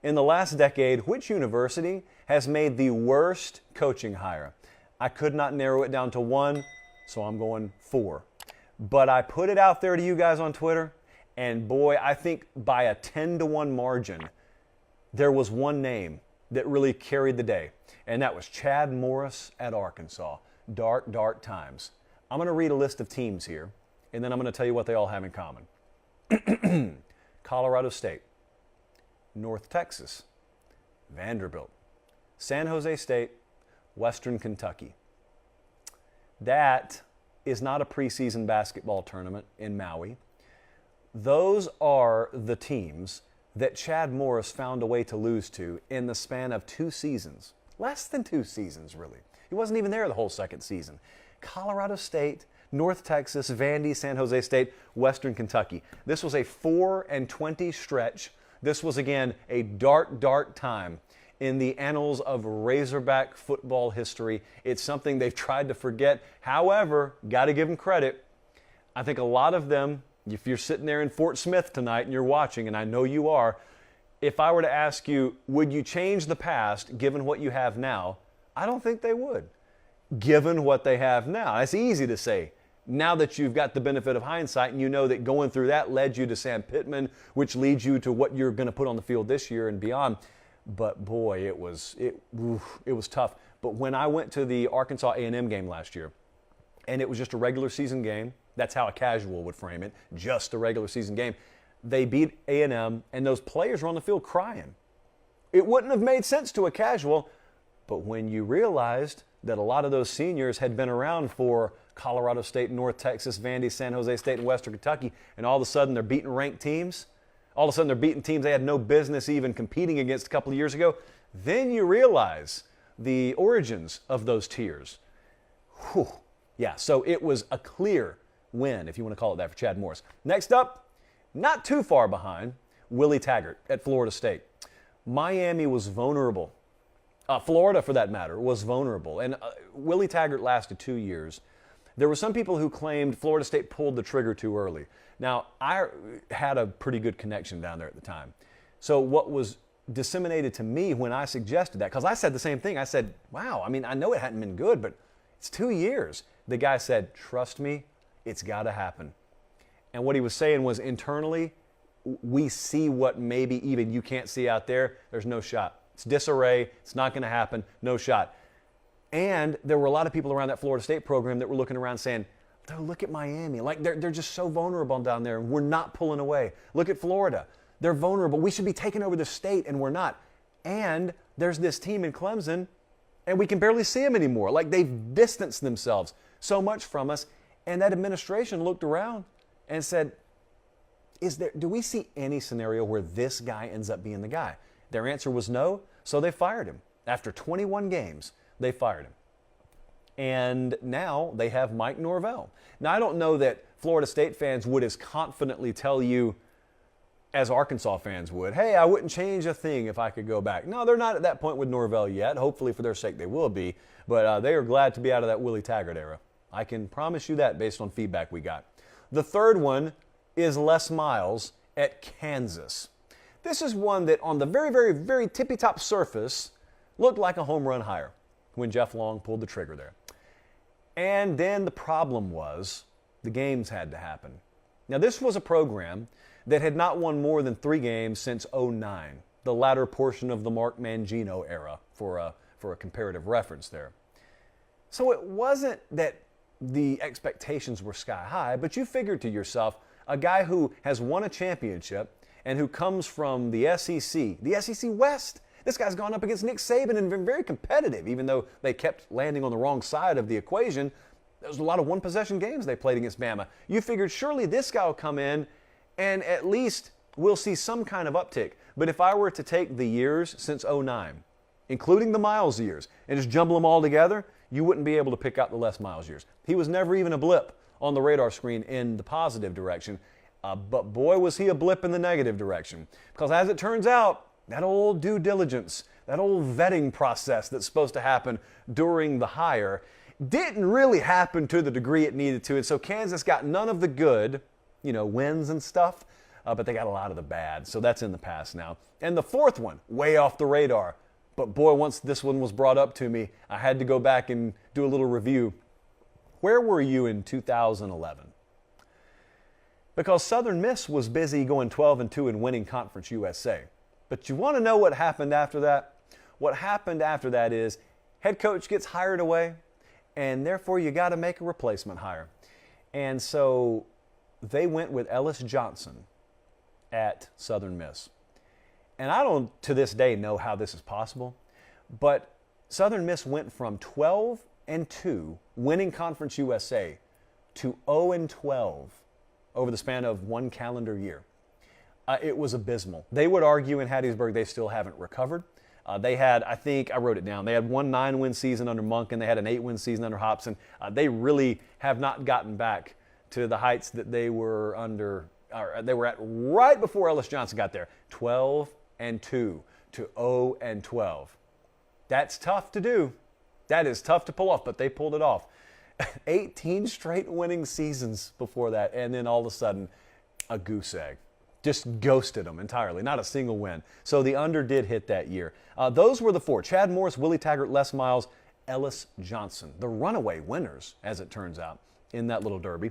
In the last decade, which university has made the worst coaching hire? I could not narrow it down to one, so I'm going 4. But I put it out there to you guys on Twitter, and boy, I think by a 10-1 margin, there was one name that really carried the day, and that was Chad Morris at Arkansas. Dark, dark times. I'm going to read a list of teams here, and then I'm going to tell you what they all have in common. Colorado State, North Texas, Vanderbilt, San Jose State, Western Kentucky. That is not a preseason basketball tournament in Maui. Those are the teams that Chad Morris found a way to lose to in the span of 2 seasons. Less than 2 seasons, really. He wasn't even there the whole second season. Colorado State, North Texas, Vandy, San Jose State, Western Kentucky. This was a 4-20 stretch. This was, again, a dark, dark time in the annals of Razorback football history. It's something they've tried to forget. However, got to give them credit. I think a lot of them, if you're sitting there in Fort Smith tonight and you're watching, and I know you are, if I were to ask you, would you change the past given what you have now? I don't think they would, given what they have now. It's easy to say now that you've got the benefit of hindsight and you know that going through that led you to Sam Pittman, which leads you to what you're going to put on the field this year and beyond. But boy, it was tough. But when I went to the Arkansas A&M game last year, and it was just a regular season game, that's how a casual would frame it, just a regular season game, they beat A&M, and those players were on the field crying. It wouldn't have made sense to a casual, but when you realized that a lot of those seniors had been around for Colorado State, North Texas, Vandy, San Jose State, and Western Kentucky, and all of a sudden they're beating ranked teams, all of a sudden they're beating teams they had no business even competing against a couple of years ago, then you realize the origins of those tiers. Whew. Yeah, so it was a clear win, if you want to call it that, for Chad Morris. Next up, not too far behind, Willie Taggart at Florida State. Miami was vulnerable. Florida, for that matter, was vulnerable. And Willie Taggart lasted 2 years. There were some people who claimed Florida State pulled the trigger too early. Now, I had a pretty good connection down there at the time. So what was disseminated to me when I suggested that, because I said the same thing. I said, wow, I mean, I know it hadn't been good, but it's 2 years. The guy said, trust me, it's got to happen. And what he was saying was internally, we see what maybe even you can't see out there. There's no shot. It's disarray. It's not going to happen. No shot. And there were a lot of people around that Florida State program that were looking around saying, oh, look at Miami. Like they're just so vulnerable down there, and we're not pulling away. Look at Florida. They're vulnerable. We should be taking over the state, and we're not. And there's this team in Clemson, and we can barely see them anymore. Like they've distanced themselves so much from us. And that administration looked around and said, do we see any scenario where this guy ends up being the guy? Their answer was no, so they fired him. After 21 games, they fired him. And now they have Mike Norvell. Now, I don't know that Florida State fans would as confidently tell you as Arkansas fans would, hey, I wouldn't change a thing if I could go back. No, they're not at that point with Norvell yet. Hopefully, for their sake, they will be. But they are glad to be out of that Willie Taggart era. I can promise you that based on feedback we got. The third one is Les Miles at Kansas. This is one that on the very, very, very tippy-top surface looked like a home run hire when Jeff Long pulled the trigger there. And then the problem was the games had to happen. Now, this was a program that had not won more than 3 games since '09, the latter portion of the Mark Mangino era, for a comparative reference there. So it wasn't that the expectations were sky high, but you figured to yourself, a guy who has won a championship and who comes from the SEC West. This guy's gone up against Nick Saban and been very competitive, even though they kept landing on the wrong side of the equation. There was a lot of one-possession games they played against Bama. You figured surely this guy will come in and at least we'll see some kind of uptick. But if I were to take the years since '09, including the Miles years, and just jumble them all together, you wouldn't be able to pick out the Les Miles years. He was never even a blip on the radar screen in the positive direction. But boy, was he a blip in the negative direction. Because as it turns out, that old due diligence, that old vetting process that's supposed to happen during the hire didn't really happen to the degree it needed to. And so Kansas got none of the good, wins and stuff. but they got a lot of the bad. So that's in the past now. And the fourth one, way off the radar. But boy, once this one was brought up to me, I had to go back and do a little review. Where were you in 2011? Because Southern Miss was busy going 12-2 and winning Conference USA. But you want to know what happened after that? What happened after that is head coach gets hired away, and therefore you got to make a replacement hire. And so they went with Ellis Johnson at Southern Miss. And I don't, to this day, know how this is possible, but Southern Miss went from 12-2, winning Conference USA, to 0-12 over the span of one calendar year. It was abysmal. They would argue in Hattiesburg they still haven't recovered. They had, I think, I wrote it down, they had one 9-win season under Monk, and they had an 8-win season under Hobson. They really have not gotten back to the heights that they were they were at right before Ellis Johnson got there. 12-2 to 0-12. That's tough to do. That is tough to pull off, but they pulled it off. 18 straight winning seasons before that, and then all of a sudden, a goose egg. Just ghosted them entirely, not a single win. So the under did hit that year. Those were the four: Chad Morris, Willie Taggart, Les Miles, Ellis Johnson. The runaway winners, as it turns out, in that little derby.